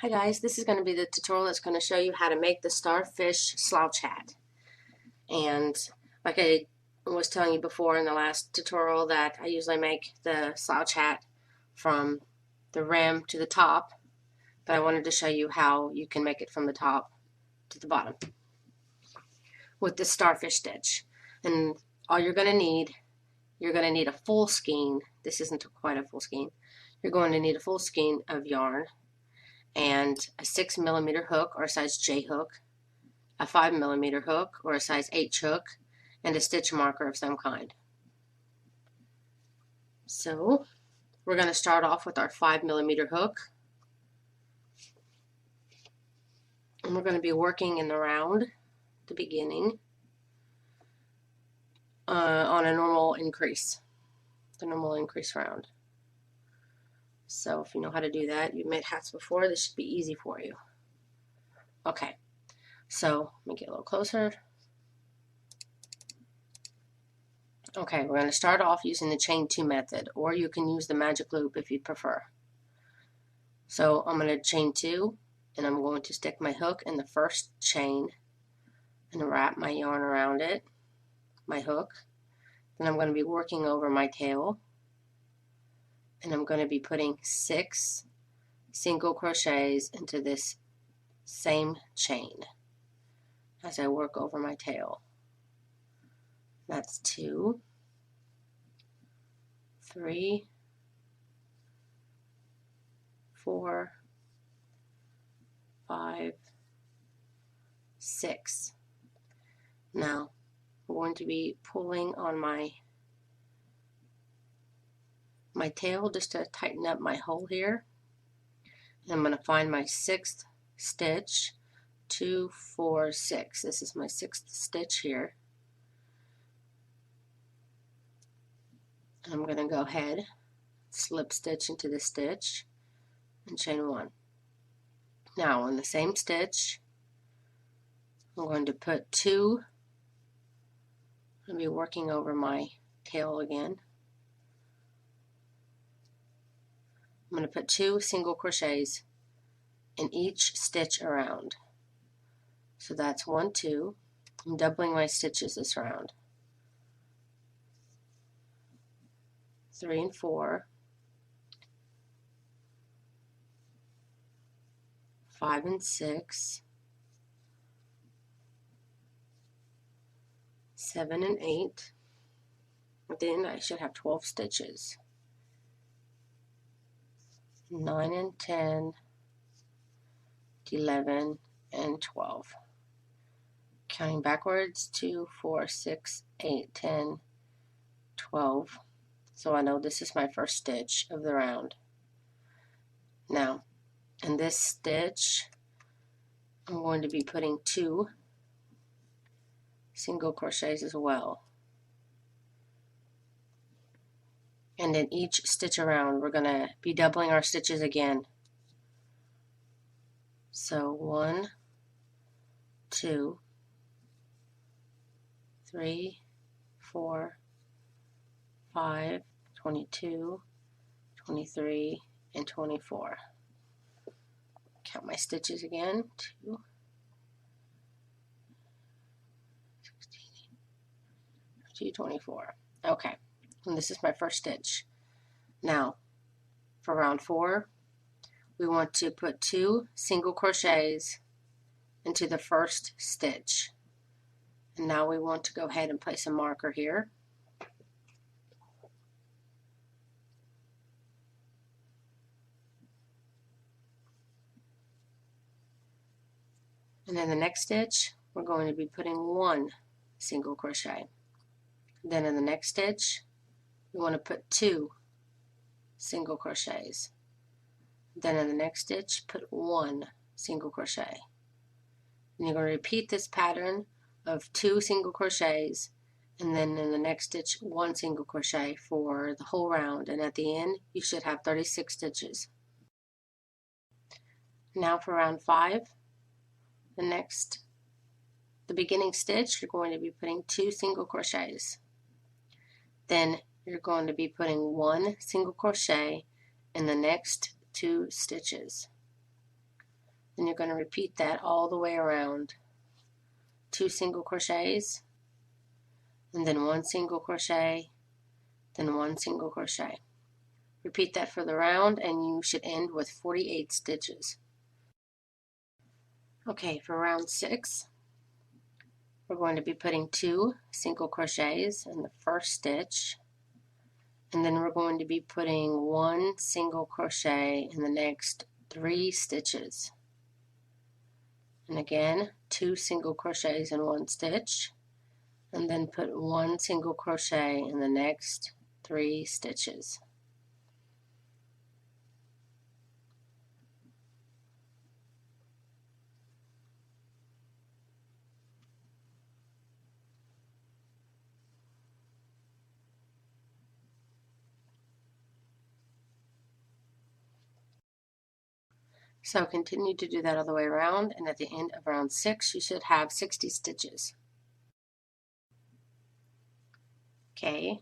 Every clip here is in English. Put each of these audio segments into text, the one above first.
Hi guys, this is going to be the tutorial that's going to show you how to make the Starfish slouch hat. And like I was telling you before in the last tutorial, that I usually make the slouch hat from the rim to the top, but I wanted to show you how you can make it from the top to the bottom with the Starfish stitch. And all you're going to need a full skein. This isn't quite a full skein. You're going to need a full skein of yarn and a 6mm hook or a size J hook, a 5mm hook or a size H hook, and a stitch marker of some kind. So we're going to start off with our 5mm hook, and we're going to be working in the round, the beginning, on a normal increase, the normal increase round. So if you know how to do that, you've made hats before, this should be easy for you. Okay, so let me get a little closer. Okay, we're going to start off using the chain 2 method, or you can use the magic loop if you prefer. So I'm going to chain 2, and I'm going to stick my hook in the first chain and wrap my yarn around it, my hook. Then I'm going to be working over my tail, and I'm going to be putting 6 single crochets into this same chain as I work over my tail. That's 2, 3, 4, 5, 6. Now I'm going to be pulling on my tail just to tighten up my hole here. And I'm going to find my 6th stitch, 2, 4, 6. This is my 6th stitch here. And I'm going to go ahead, slip stitch into the stitch, and chain 1. Now on the same stitch, I'm going to put 2, I'm going to be working over my tail again. I'm going to put 2 single crochets in each stitch around. So that's 1, 2. I'm doubling my stitches this round. 3 and 4, 5 and 6, 7 and 8. Then I should have 12 stitches. 9 and 10, 11 and 12. Counting backwards, 2, 4, 6, 8, 10, 12. So I know this is my first stitch of the round. Now, in this stitch, I'm going to be putting 2 single crochets as well. And in each stitch around, we're going to be doubling our stitches again. So 1, 2, 3, 4, 5, 22, 23, and 24. Count my stitches again. 2, 16, 24. Okay, and this is my first stitch. Now, for round 4, we want to put 2 single crochets into the first stitch. And now we want to go ahead and place a marker here. And in the next stitch, we're going to be putting 1 single crochet. Then in the next stitch, we want to put 2 single crochets. Then in the next stitch, put 1 single crochet. And you're going to repeat this pattern of 2 single crochets, and then in the next stitch, 1 single crochet for the whole round. And at the end, you should have 36 stitches. Now for round 5, the beginning stitch, you're going to be putting 2 single crochets. Then you're going to be putting 1 single crochet in the next 2 stitches. Then you're going to repeat that all the way around. 2 single crochets, and then 1 single crochet, then 1 single crochet. Repeat that for the round, and you should end with 48 stitches. Okay, for round 6, we're going to be putting 2 single crochets in the first stitch, and then we're going to be putting 1 single crochet in the next 3 stitches. And again, 2 single crochets in one stitch, and then put 1 single crochet in the next 3 stitches. So continue to do that all the way around, and at the end of round 6 you should have 60 stitches. Okay,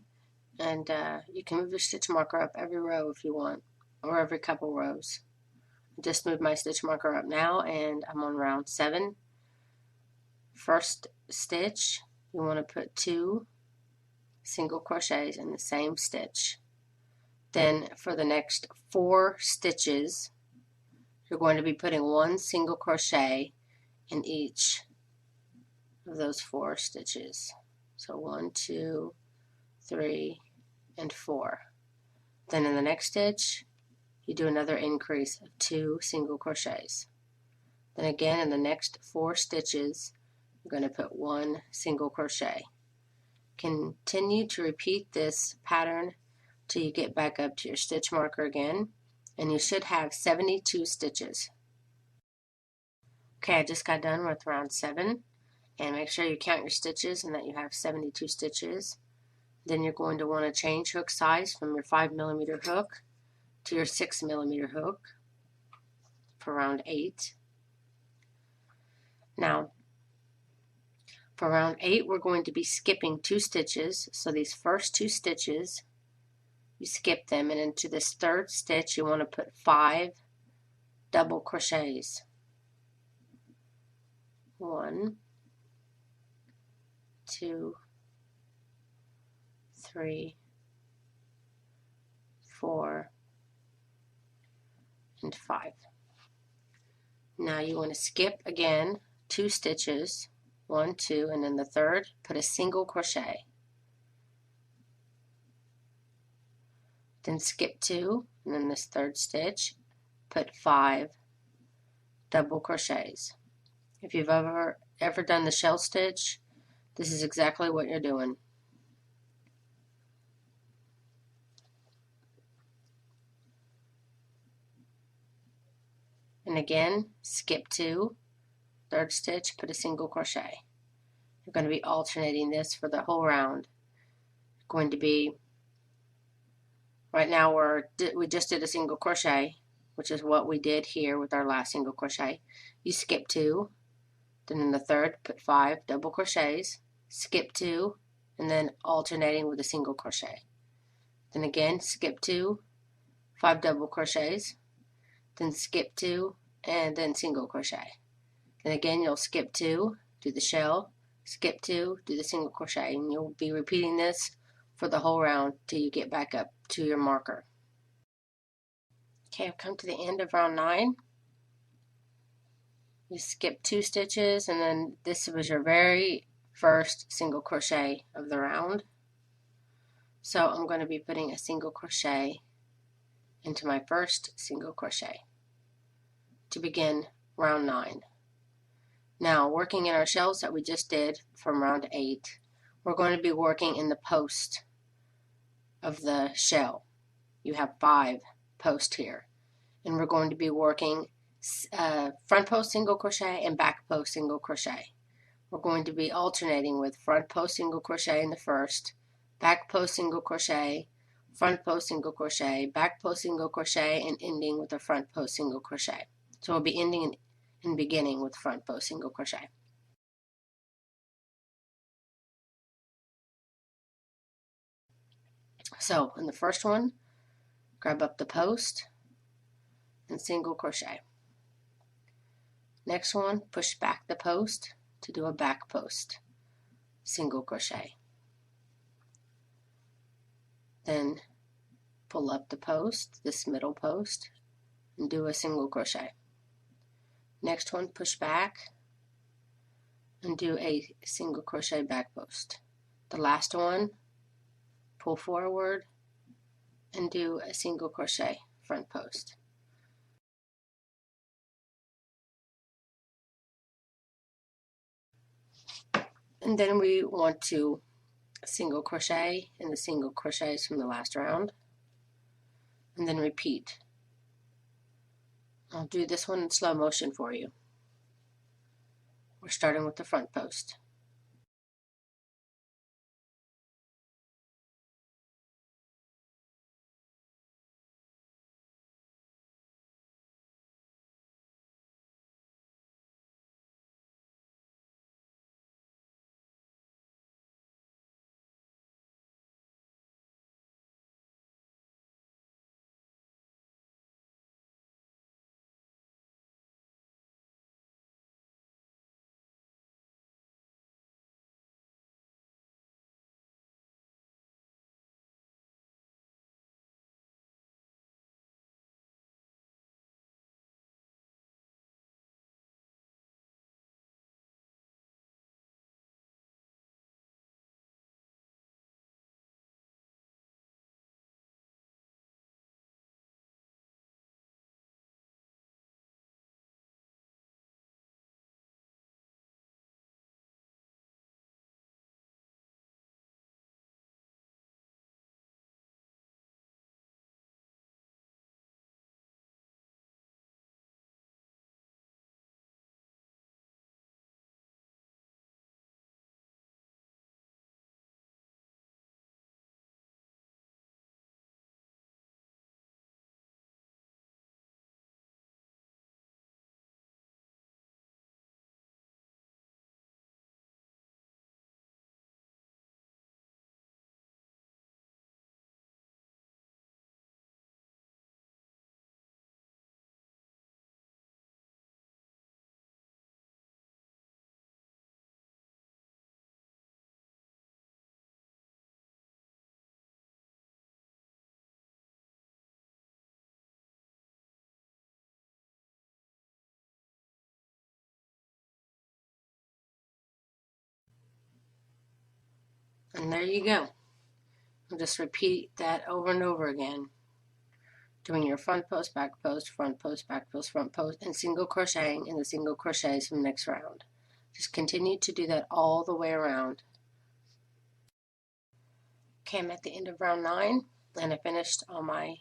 and you can move your stitch marker up every row if you want, or every couple rows. Just move my stitch marker up now, and I'm on round 7. First stitch, you want to put 2 single crochets in the same stitch. Then for the next 4 stitches, you're going to be putting 1 single crochet in each of those 4 stitches. So 1, 2, 3, and 4. Then in the next stitch, you do another increase of 2 single crochets. Then again in the next 4 stitches, you're going to put 1 single crochet. Continue to repeat this pattern till you get back up to your stitch marker again, and you should have 72 stitches. Okay, I just got done with round 7, and make sure you count your stitches and that you have 72 stitches. Then you're going to want to change hook size from your 5mm hook to your 6mm hook for round 8. Now, for round 8, we're going to be skipping 2 stitches. So these first 2 stitches, you skip them, and into this third stitch, you want to put 5 double crochets. 1, 2, 3, 4, and 5. Now you want to skip again 2 stitches, 1, 2, and then the third, put a single crochet. Then skip 2, and then this third stitch, put 5 double crochets. If you've ever done the shell stitch, this is exactly what you're doing. And again, skip 2, third stitch, put a single crochet. You're going to be alternating this for the whole round. Going to be, right now we just did a single crochet, which is what we did here with our last single crochet. You skip 2, then in the third put 5 double crochets, skip 2, and then alternating with a single crochet. Then again, skip 2, 5 double crochets, then skip 2, and then single crochet. Then again, you'll skip 2, do the shell, skip 2, do the single crochet, and you'll be repeating this for the whole round till you get back up to your marker. Okay, I've come to the end of round 9. You skip 2 stitches, and then this was your very first single crochet of the round. So I'm going to be putting a single crochet into my first single crochet to begin round 9. Now, working in our shells that we just did from round 8, we're going to be working in the post of the shell. You have 5 posts here, and we're going to be working front post single crochet and back post single crochet. We're going to be alternating with front post single crochet in the first, back post single crochet, front post single crochet, back post single crochet, and ending with a front post single crochet. So we'll be ending and beginning with front post single crochet. So in the first one, grab up the post and single crochet. Next one, push back the post to do a back post, single crochet. Then pull up the post, this middle post, and do a single crochet. Next one, push back and do a single crochet back post. The last one, pull forward and do a single crochet front post. And then we want to single crochet in the single crochets from the last round, and then repeat. I'll do this one in slow motion for you. We're starting with the front post. And there you go. We'll just repeat that over and over again, doing your front post, back post, front post, back post, front post, and single crocheting in the single crochets from the next round. Just continue to do that all the way around. Okay, I'm at the end of round 9, and I finished on my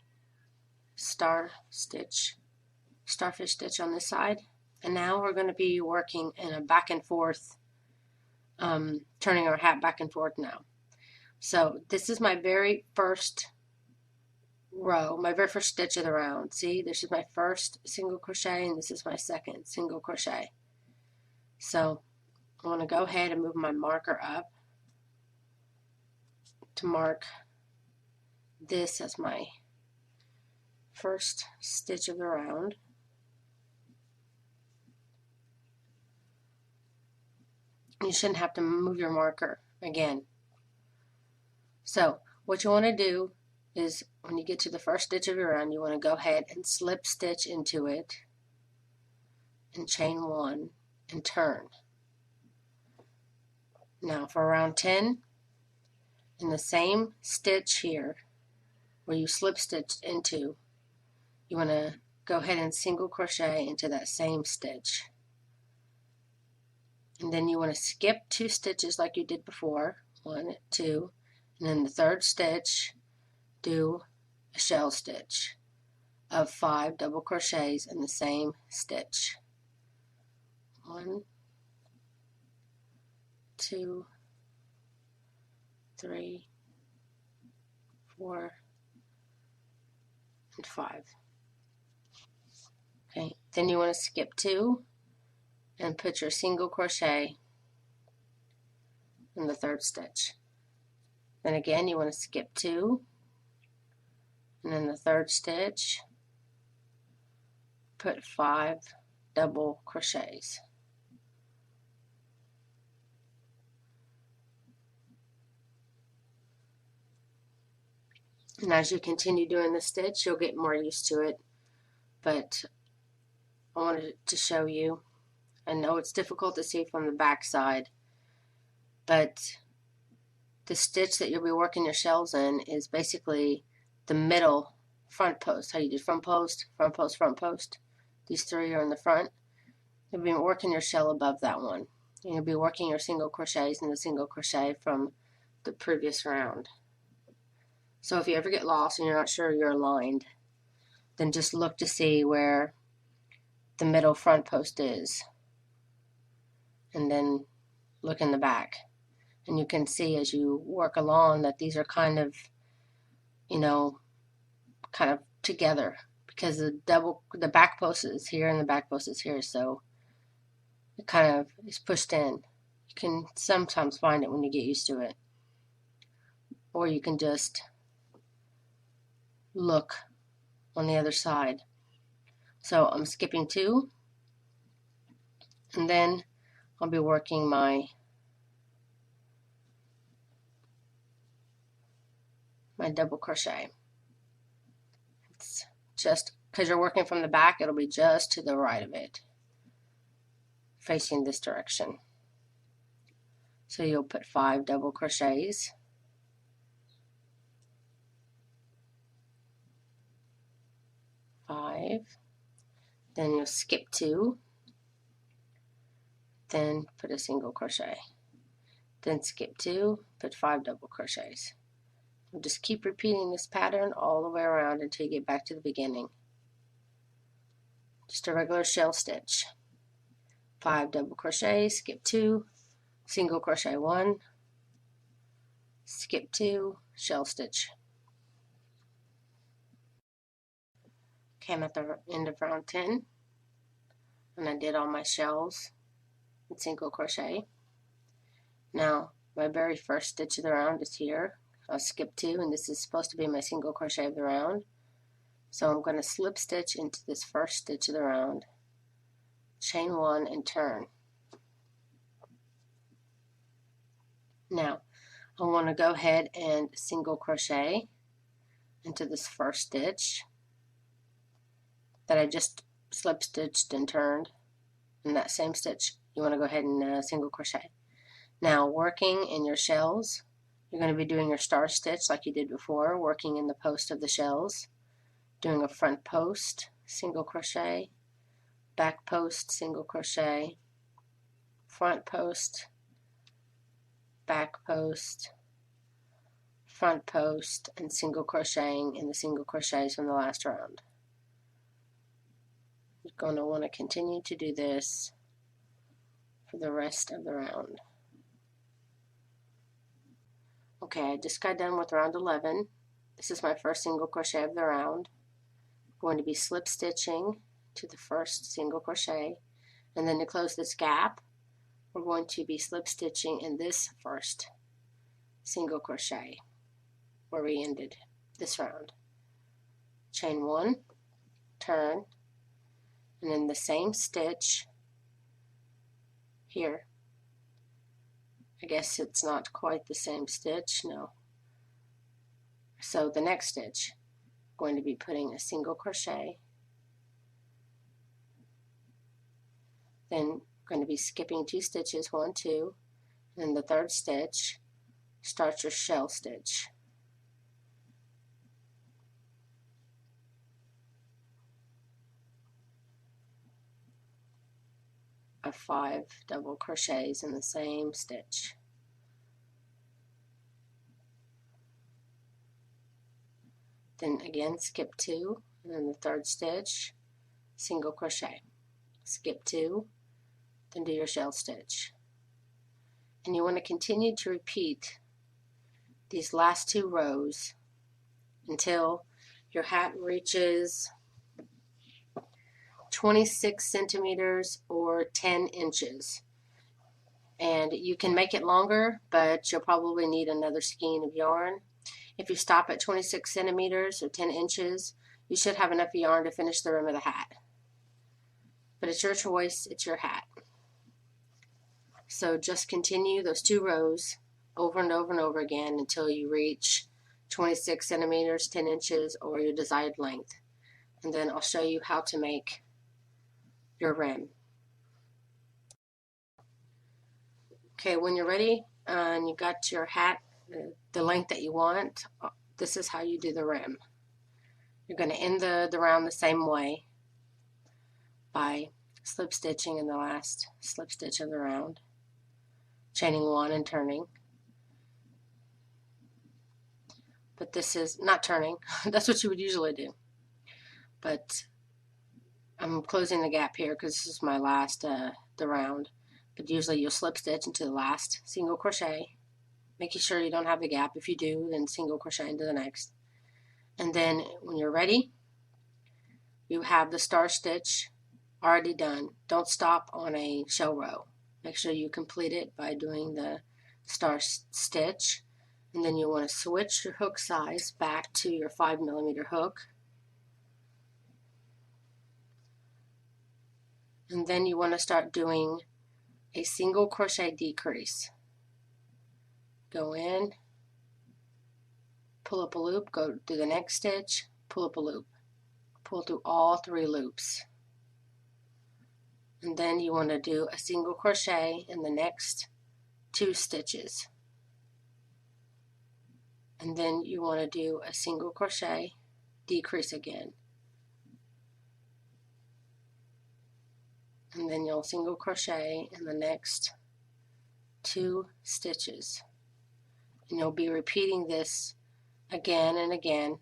starfish stitch on this side. And now we're going to be working in a back and forth, turning our hat back and forth now. So this is my very first row, my very first stitch of the round. See, this is my first single crochet, and this is my second single crochet. So I want to go ahead and move my marker up to mark this as my first stitch of the round. You shouldn't have to move your marker again. So what you want to do is when you get to the first stitch of your round, you want to go ahead and slip stitch into it and chain 1 and turn. Now for round 10, in the same stitch here where you slip stitched into, you want to go ahead and single crochet into that same stitch. And then you want to skip 2 stitches like you did before, 1, 2, and then the third stitch, do a shell stitch of 5 double crochets in the same stitch. 1, 2, 3, 4, and 5. Okay, then you want to skip 2 and put your single crochet in the third stitch. Then again you want to skip 2, and in the third stitch put 5 double crochets. And as you continue doing the stitch, you'll get more used to it. But I wanted to show you. I know it's difficult to see from the back side, but the stitch that you'll be working your shells in is basically the middle front post. How you do front post, front post, front post. These three are in the front. You'll be working your shell above that one. And you'll be working your single crochets in the single crochet from the previous round. So if you ever get lost and you're not sure you're aligned, then just look to see where the middle front post is. And then look in the back. And you can see as you work along that these are kind of, kind of together, because the back post is here and the back post is here, so it kind of is pushed in. You can sometimes find it when you get used to it, or you can just look on the other side. So I'm skipping 2, and then I'll be working my double crochet. It's just because you're working from the back, it'll be just to the right of it, facing this direction. So you'll put 5 double crochets, then you'll skip 2, then put a single crochet, then skip 2, put 5 double crochets. We'll just keep repeating this pattern all the way around until you get back to the beginning. Just a regular shell stitch. 5 double crochets, skip 2, single crochet 1, skip 2, shell stitch. Okay, I'm at the end of round 10, and I did all my shells in single crochet. Now, my very first stitch of the round is here. I'll skip 2, and this is supposed to be my single crochet of the round. So I'm going to slip stitch into this first stitch of the round, chain 1, and turn. Now, I want to go ahead and single crochet into this first stitch that I just slip stitched and turned. In that same stitch, you want to go ahead and single crochet. Now, working in your shells, you're going to be doing your star stitch like you did before, working in the post of the shells, doing a front post, single crochet, back post, single crochet, front post, back post, front post, and single crocheting in the single crochets from the last round. You're going to want to continue to do this for the rest of the round. Okay, I just got done with round 11. This is my first single crochet of the round. I'm going to be slip stitching to the first single crochet, and then to close this gap, we're going to be slip stitching in this first single crochet where we ended this round. Chain 1, turn, and in the same stitch here, I guess it's not quite the same stitch, no. So the next stitch, I'm going to be putting a single crochet, then going to be skipping 2 stitches, 1, 2, and then the third stitch, start your shell stitch. Of 5 double crochets in the same stitch. Then again skip 2, and then the third stitch, single crochet, skip 2, then do your shell stitch. And you want to continue to repeat these last 2 rows until your hat reaches 26 centimeters or 10 inches. And you can make it longer, but you'll probably need another skein of yarn. If you stop at 26 centimeters or 10 inches, you should have enough yarn to finish the rim of the hat. but it's your choice, it's your hat. So just continue those 2 rows over and over and over again until you reach 26 centimeters, 10 inches, or your desired length. And then I'll show you how to make your rim. Okay, when you're ready and you got your hat the length that you want, this is how you do the rim. You're going to end the round the same way by slip stitching in the last slip stitch of the round, chaining 1 and turning. But this is not turning. That's what you would usually do. But I'm closing the gap here because this is my last the round. But usually you'll slip stitch into the last single crochet, making sure you don't have the gap. If you do, then single crochet into the next. And then when you're ready, you have the star stitch already done. Don't stop on a shell row. Make sure you complete it by doing the star stitch. And then you want to switch your hook size back to your 5mm hook. And then you want to start doing a single crochet decrease. Go in, pull up a loop, go through the next stitch, pull up a loop. Pull through all 3 loops. And then you want to do a single crochet in the next 2 stitches. And then you want to do a single crochet, decrease again. And then you'll single crochet in the next 2 stitches. And you'll be repeating this again and again.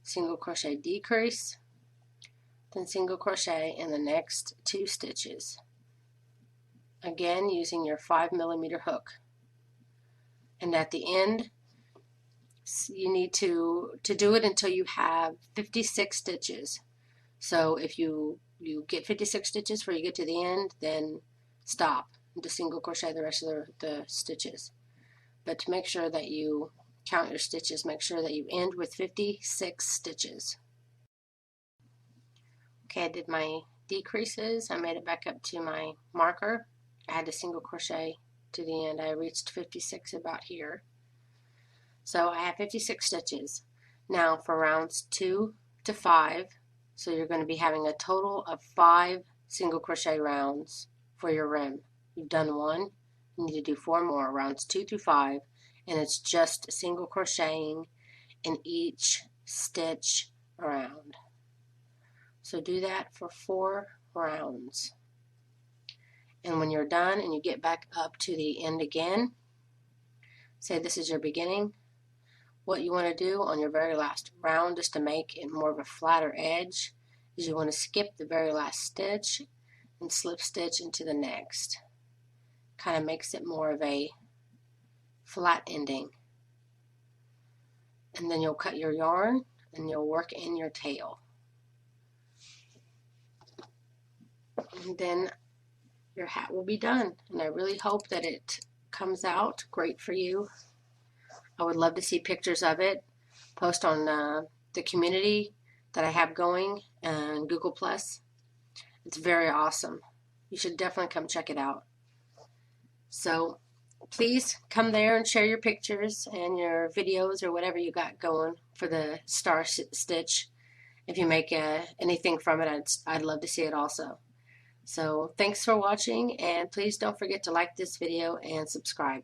Single crochet, decrease, then single crochet in the next 2 stitches. Again, using your 5mm hook. And at the end, you need to do it until you have 56 stitches. So if you get 56 stitches before you get to the end, then stop and just single crochet the rest of the stitches. But to make sure that you count your stitches, make sure that you end with 56 stitches. Okay, I did my decreases. I made it back up to my marker. I had a single crochet to the end. I reached 56 about here. So I have 56 stitches. Now for rounds 2 to 5, so you're going to be having a total of 5 single crochet rounds for your rim. You've done 1, you need to do 4 more, rounds 2 through 5, and it's just single crocheting in each stitch around. So do that for 4 rounds. And when you're done and you get back up to the end again, say this is your beginning. What you want to do on your very last round, just to make it more of a flatter edge, is you want to skip the very last stitch and slip stitch into the next. Kind of makes it more of a flat ending. And then you'll cut your yarn and you'll work in your tail. And then your hat will be done. And I really hope that it comes out great for you. I would love to see pictures of it. Post on the community that I have going and Google+. It's very awesome. You should definitely come check it out. So please come there and share your pictures and your videos or whatever you got going for the star stitch. If you make anything from it, I'd love to see it also. So thanks for watching, and please don't forget to like this video and subscribe.